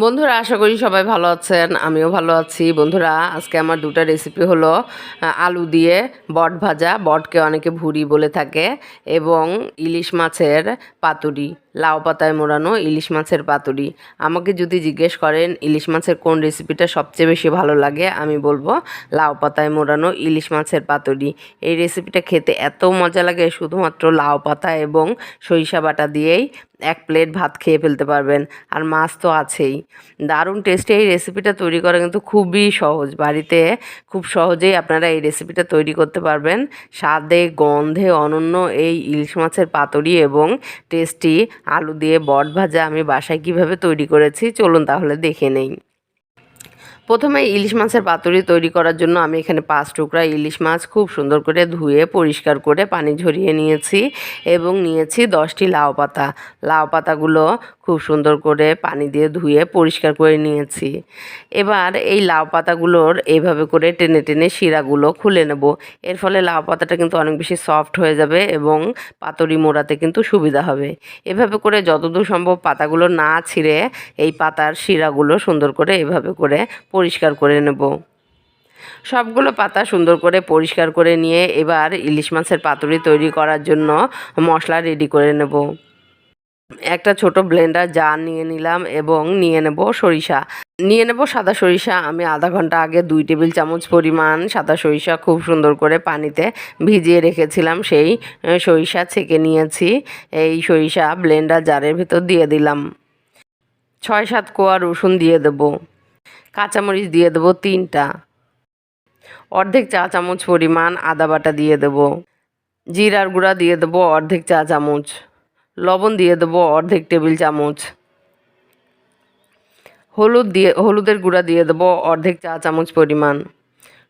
বন্ধুরা, আশা করি সবাই ভালো আছেন। আমিও ভালো আছি। বন্ধুরা, আজকে আমার দুটো রেসিপি হলো আলু দিয়ে বট ভাজা, বটকে অনেকে ভুড়ি বলে থাকে, এবং ইলিশ মাছের পাতুরি, লাউ পাতায় মোড়ানো ইলিশ মাছের পাতুরি। আমাকে যদি জিজ্ঞেস করেন ইলিশ মাছের কোন রেসিপিটা সবচেয়ে বেশি ভালো লাগে, আমি বলবো লাউ পাতায় মোড়ানো ইলিশ মাছের পাতুরি। এই রেসিপিটা খেতে এত মজা লাগে, শুধুমাত্র লাউ পাতা এবং সরিষা বাটা দিয়েই এক প্লেট ভাত খেয়ে ফেলতে পারবেন। আর মাছ তো আছেই। দারুণ টেস্টি এই রেসিপিটা তৈরি করা কিন্তু খুবই সহজ। বাড়িতে খুব সহজেই আপনারা এই রেসিপিটা তৈরি করতে পারবেন। স্বাদে গন্ধে অনন্য এই ইলিশ মাছের পাতুরি এবং টেস্টি আলু দিয়ে বট ভাজা আমি বাসায় কিভাবে তৈরি করেছি, চলুন তাহলে দেখে নেই। প্রথমে ইলিশ মাছের পাতুরি তৈরি করার জন্য আমি এখানে 5 টুকরা ইলিশ মাছ খুব সুন্দর করে ধুয়ে পরিষ্কার করে পানি ঝরিয়ে নিয়েছি, এবং নিয়েছি 10টি লাউ পাতা। লাউ পাতাগুলো খুব সুন্দর করে পানি দিয়ে ধুয়ে পরিষ্কার করে নিয়েছি। এবার এই লাউ পাতাগুলোর এইভাবে করে টেনে টেনে শিরাগুলো খুলে নেব। এর ফলে লাউ পাতাটা কিন্তু অনেক বেশি সফট হয়ে যাবে এবং পাতুরি মোড়াতে কিন্তু সুবিধা হবে। এভাবে করে যতদূর সম্ভব পাতাগুলো না ছিঁড়ে এই পাতার শিরাগুলো সুন্দর করে এভাবে করে পরিষ্কার করে নেব। সবগুলো পাতা সুন্দর করে পরিষ্কার করে নিয়ে এবার ইলিশ মাছের পাতুরি তৈরি করার জন্য মশলা রেডি করে নেব। একটা ছোট ব্লেন্ডার জার নিয়ে নিলাম এবং নিয়ে নেব সরিষা। নিয়ে নেব সাদা সরিষা। আমি আধা ঘন্টা আগে 2 টেবিল চামচ পরিমাণ সাদা সরিষা খুব সুন্দর করে পানিতে ভিজিয়ে রেখেছিলাম, সেই সরিষা ছেঁকে নিয়েছি। এই সরিষা ব্লেন্ডার জারের ভিতর দিয়ে দিলাম। 6-7 কোয়া রসুন দিয়ে দেব। কাঁচামরিচ দিয়ে দেব 3টা। অর্ধেক চা চামচ পরিমাণ আদা বাটা দিয়ে দেব। জিরার গুঁড়া দিয়ে দেব অর্ধেক চা চামচ। লবণ দিয়ে দেব অর্ধেক টেবিল চামচ। হলুদের গুঁড়া দিয়ে দেব অর্ধেক চা চামচ পরিমাণ।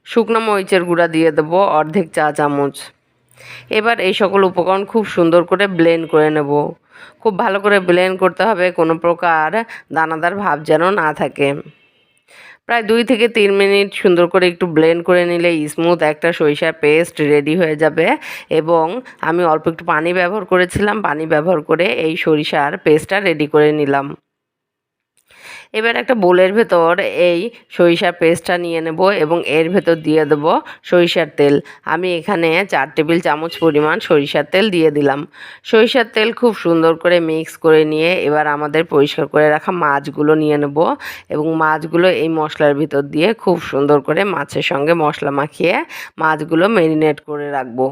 শুকনো মরিচের গুঁড়া দিয়ে দেব অর্ধেক চা চামচ। এবার এই সকল উপকরণ খুব সুন্দর করে ব্লেন্ড করে নেব। খুব ভালো করে ব্লেন্ড করতে হবে, কোনো প্রকার দানাদার ভাব যেন না থাকে। প্রায় 2 থেকে 3 মিনিট সুন্দর করে একটু ব্লেন্ড করে নিলে স্মুথ একটা সরিষার পেস্ট রেডি হয়ে যাবে। এবং আমি অল্প একটু পানি ব্যবহার করেছিলাম, পানি ব্যবহার করে এই সরিষার পেস্টটা রেডি করে নিলাম। এবার একটা বোলের ভেতর এই সরিষার পেস্টটা নিয়ে নেব এবং এর ভেতর দিয়ে দেব সরিষার তেল। আমি এখানে 4 টেবিল চামচ পরিমাণ সরিষার তেল দিয়ে দিলাম। সরিষার তেল খুব সুন্দর করে মিক্স করে নিয়ে এবার আমাদের পরিষ্কার করে রাখা মাছগুলো নিয়ে নেব এবং মাছগুলো এই মশলার ভিতর দিয়ে খুব সুন্দর করে মাছের সঙ্গে মশলা মাখিয়ে মাছগুলো ম্যারিনেট করে রাখবো।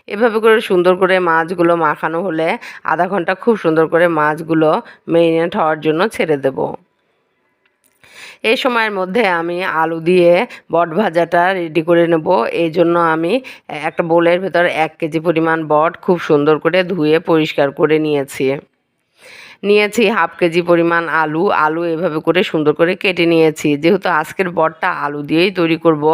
এভাবে করে সুন্দর করে মাছগুলো মাখানো হলে আধা ঘন্টা খুব সুন্দর করে মাছগুলো ম্যারিনেট হওয়ার জন্য ছেড়ে দেব। এই সময়ের মধ্যে আমি আলু দিয়ে বট ভাজাটা রেডি করে নেব। এই জন্য আমি একটা বোলের ভেতর 1 কেজি পরিমাণ বট খুব সুন্দর করে ধুয়ে পরিষ্কার করে নিয়েছি। হাফ কেজি পরিমাণ আলু এভাবে করে সুন্দর করে কেটে নিয়েছি। যেহেতু আজকের বটটা আলু দিয়েই তৈরি করব,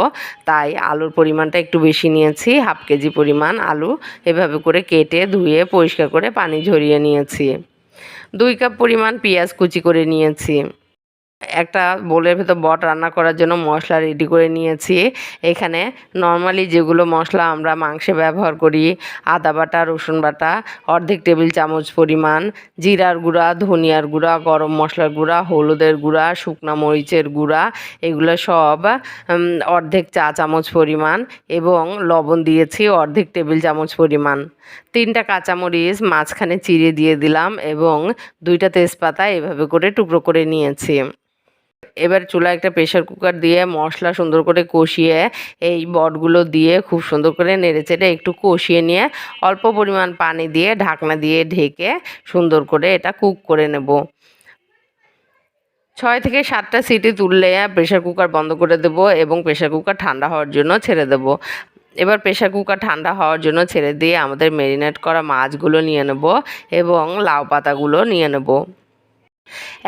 তাই আলুর পরিমাণটা একটু বেশি নিয়েছি। হাফ কেজি পরিমাণ আলু এভাবে করে কেটে ধুয়ে পরিষ্কার করে পানি ঝরিয়ে নিয়েছি। 2 কাপ পরিমাণ পেঁয়াজ কুচি করে নিয়েছি। একটা বোলের ভেতর বট রান্না করার জন্য মশলা রেডি করে নিয়েছি। এখানে নর্মালি যেগুলো মশলা আমরা মাংসে ব্যবহার করি, আদা বাটা, রসুন বাটা, অর্ধেক টেবিল চামচ পরিমাণ জিরার গুঁড়া, ধনিয়ার গুঁড়া, গরম মশলার গুঁড়া, হলুদের গুঁড়া, শুকনো মরিচের গুঁড়া, এগুলো সব অর্ধেক চা চামচ পরিমাণ, এবং লবণ দিয়েছি অর্ধেক টেবিল চামচ পরিমাণ। 3টা কাঁচামরিচ মাঝখানে চিড়ে দিয়ে দিলাম এবং 2টা তেজপাতা এভাবে করে টুকরো করে নিয়েছি। এবার চুলায় একটা প্রেশার কুকার দিয়ে মশলা সুন্দর করে কষিয়ে এই বটগুলো দিয়ে খুব সুন্দর করে নেড়েচেড়ে একটু কষিয়ে নিয়ে অল্প পরিমাণ পানি দিয়ে ঢাকনা দিয়ে ঢেকে সুন্দর করে এটা কুক করে নেব। 6 থেকে 7টা সিটি তুললে প্রেশার কুকার বন্ধ করে দেব এবং প্রেশার কুকার ঠান্ডা হওয়ার জন্য ছেড়ে দেব। এবার প্রেশার কুকার ঠান্ডা হওয়ার জন্য ছেড়ে দিয়ে আমাদের ম্যারিনেট করা মাছগুলো নিয়ে নেব এবং লাউ পাতাগুলো নিয়ে নেব।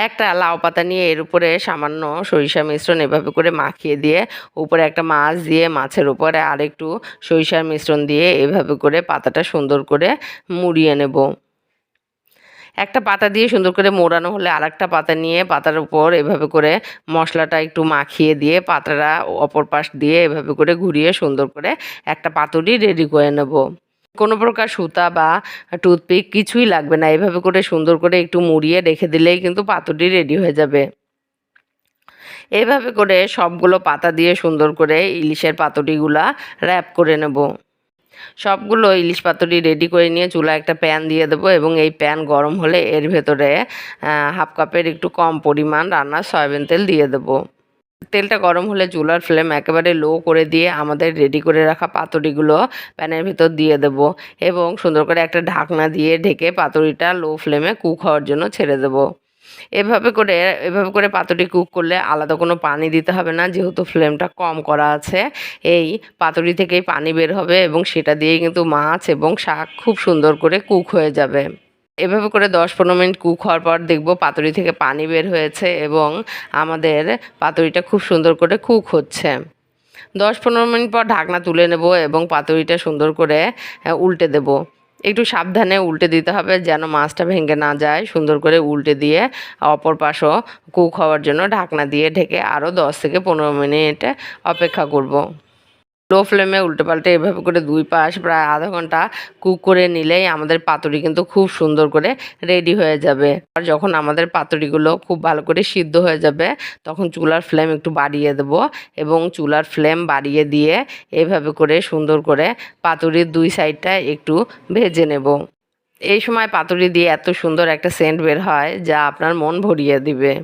একটা লাউ পাতা নিয়ে এর উপরে সামান্য সরিষা মিশ্রণ এভাবে করে মাখিয়ে দিয়ে উপরে একটা মাছ দিয়ে মাছের উপরে আরেকটু সরিষার মিশ্রণ দিয়ে এভাবে করে পাতাটা সুন্দর করে মুড়িয়ে নেব। একটা পাতা দিয়ে সুন্দর করে মোড়ানো হলে আরেকটা পাতা নিয়ে পাতার উপর এভাবে করে মশলাটা একটু মাখিয়ে দিয়ে পাতাটা অপর পাশ দিয়ে এভাবে করে ঘুরিয়ে সুন্দর করে একটা পাতুরি রেডি করে নেব। কোনো প্রকার সুতা বা টুথপিক কিছুই লাগবে না। এভাবে করে সুন্দর করে একটু মুড়িয়ে রেখে দিলেই কিন্তু পাতুরি রেডি হয়ে যাবে। এভাবে করে সবগুলো পাতা দিয়ে সুন্দর করে ইলিশের পাতুরিগুলা র্যাপ করে নেব। সবগুলো ইলিশ পাতুরি রেডি করে নিয়ে চুলায় একটা প্যান দিয়ে দেবো এবং এই প্যান গরম হলে এর ভেতরে হাফ কাপের একটু কম পরিমাণ রান্নার সয়াবিন তেল দিয়ে দেবো। তেলটা গরম হলে চুলার ফ্লেম একেবারে লো করে দিয়ে আমাদের রেডি করে রাখা পাতুরিগুলো প্যানের ভিতর দিয়ে দেব এবং সুন্দর করে একটা ঢাকনা দিয়ে ঢেকে পাতুরিটা লো ফ্লেমে কুক হওয়ার জন্য ছেড়ে দেব। এভাবে করে পাতুরি কুক করলে আলাদা কোনো পানি দিতে হবে না, যেহেতু ফ্লেমটা কম করা আছে। এই পাতুরি থেকেই পানি বের হবে এবং সেটা দিয়েই কিন্তু মাছ এবং শাক খুব সুন্দর করে কুক হয়ে যাবে। এভাবে করে 10-15 মিনিট কুক হওয়ার পর দেখব পাতুরি থেকে পানি বের হয়েছে এবং আমাদের পাতুরিটা খুব সুন্দর করে কুক হচ্ছে। 10-15 মিনিট পর ঢাকনা তুলে নেব এবং পাতুরিটা সুন্দর করে উল্টে দেব। একটু সাবধানে উল্টে দিতে হবে যেন মাছটা ভেঙে না যায়। সুন্দর করে উল্টে দিয়ে অপর পাশও কুক হওয়ার জন্য ঢাকনা দিয়ে ঢেকে আরও 10 থেকে 15 মিনিট অপেক্ষা করব। লো ফ্লেমে উল্টে পাল্টে এভাবে করে দুই পাশ প্রায় আধা ঘন্টা কুক করে নিলেই আমাদের পাতুরি কিন্তু খুব সুন্দর করে রেডি হয়ে যাবে। আর যখন আমাদের পাতুরিগুলো খুব ভালো করে সিদ্ধ হয়ে যাবে তখন চুলার ফ্লেম একটু বাড়িয়ে দেব এবং চুলার ফ্লেম বাড়িয়ে দিয়ে এভাবে করে সুন্দর করে পাতুরির দুই সাইডটা একটু ভেজে নেব। এই সময় পাতুরি দিয়ে এত সুন্দর একটা সেন্ট বের হয় যা আপনার মন ভরিয়ে দিবে।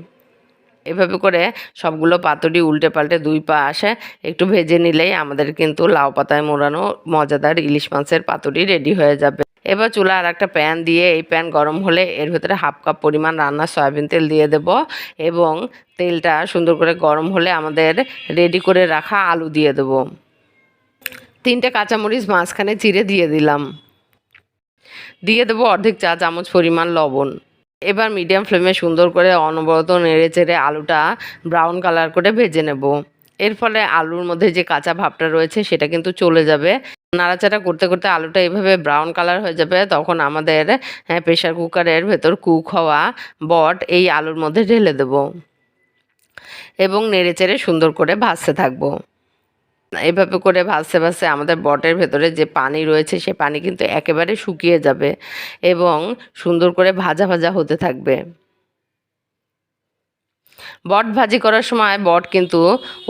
এভাবে করে সবগুলো পাতুরি উল্টে পাল্টে দুই পাশে একটু ভেজে নিলেই আমাদের কিন্তু লাউ পাতায় মোড়ানো মজাদার ইলিশ মাছের পাতুরি রেডি হয়ে যাবে। এবার চুলা আর একটা প্যান দিয়ে এই প্যান গরম হলে এর ভেতরে হাফ কাপ পরিমাণ রান্নার সয়াবিন তেল দিয়ে দেব এবং তেলটা সুন্দর করে গরম হলে আমাদের রেডি করে রাখা আলু দিয়ে দেব। 3টে কাঁচামরিচ মাঝখানে চিড়ে দিয়ে দিলাম। দিয়ে দেবো অর্ধেক চা চামচ পরিমাণ লবণ। এবার মিডিয়াম ফ্লেমে সুন্দর করে অনবরত নেড়ে চেড়ে আলুটা ব্রাউন কালার করে ভেজে নেব। এর ফলে আলুর মধ্যে যে কাঁচা ভাবটা রয়েছে সেটা কিন্তু চলে যাবে। নাড়াচাড়া করতে করতে আলুটা এভাবে ব্রাউন কালার হয়ে যাবে তখন আমাদের প্রেশার কুকারের ভেতর কুক হওয়া বট এই আলুর মধ্যে ঢেলে দেব এবং নেড়ে চেড়ে সুন্দর করে ভাজতে থাকবো। এভাবে করে ভাজতে ভাজতে আমাদের বটের ভেতরে যে পানি রয়েছে সে পানি কিন্তু একেবারে শুকিয়ে যাবে এবং সুন্দর করে ভাজা ভাজা হতে থাকবে। বট ভাজি করার সময় বট কিন্তু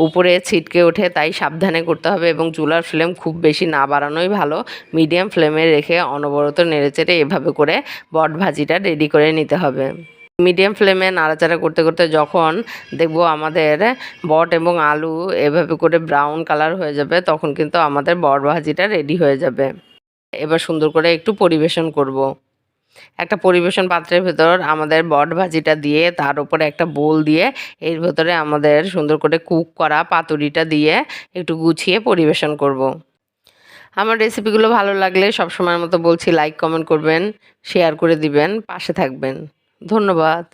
উপরে ছিটকে ওঠে, তাই সাবধানে করতে হবে এবং চুলার ফ্লেম খুব বেশি না বাড়ানোই ভালো। মিডিয়াম ফ্লেমে রেখে অনবরত নেড়েচেড়ে এভাবে করে বট ভাজিটা রেডি করে নিতে হবে। মিডিয়াম ফ্লেমে নাড়াচাড়া করতে করতে যখন দেখব আমাদের বট এবং আলু এভাবে করে ব্রাউন কালার হয়ে যাবে তখন কিন্তু আমাদের বট ভাজিটা রেডি হয়ে যাবে। এবার সুন্দর করে একটু পরিবেশন করব। একটা পরিবেশন পাত্রের ভেতর আমাদের বট ভাজিটা দিয়ে তার উপরে একটা বোল দিয়ে এর ভেতরে আমাদের সুন্দর করে কুক করা পাতুরিটা দিয়ে একটু গুছিয়ে পরিবেশন করব। আমার রেসিপিগুলো ভালো লাগলে সবসময়ের মতো বলছি লাইক কমেন্ট করবেন, শেয়ার করে দিবেন, পাশে থাকবেন। ধন্যবাদ।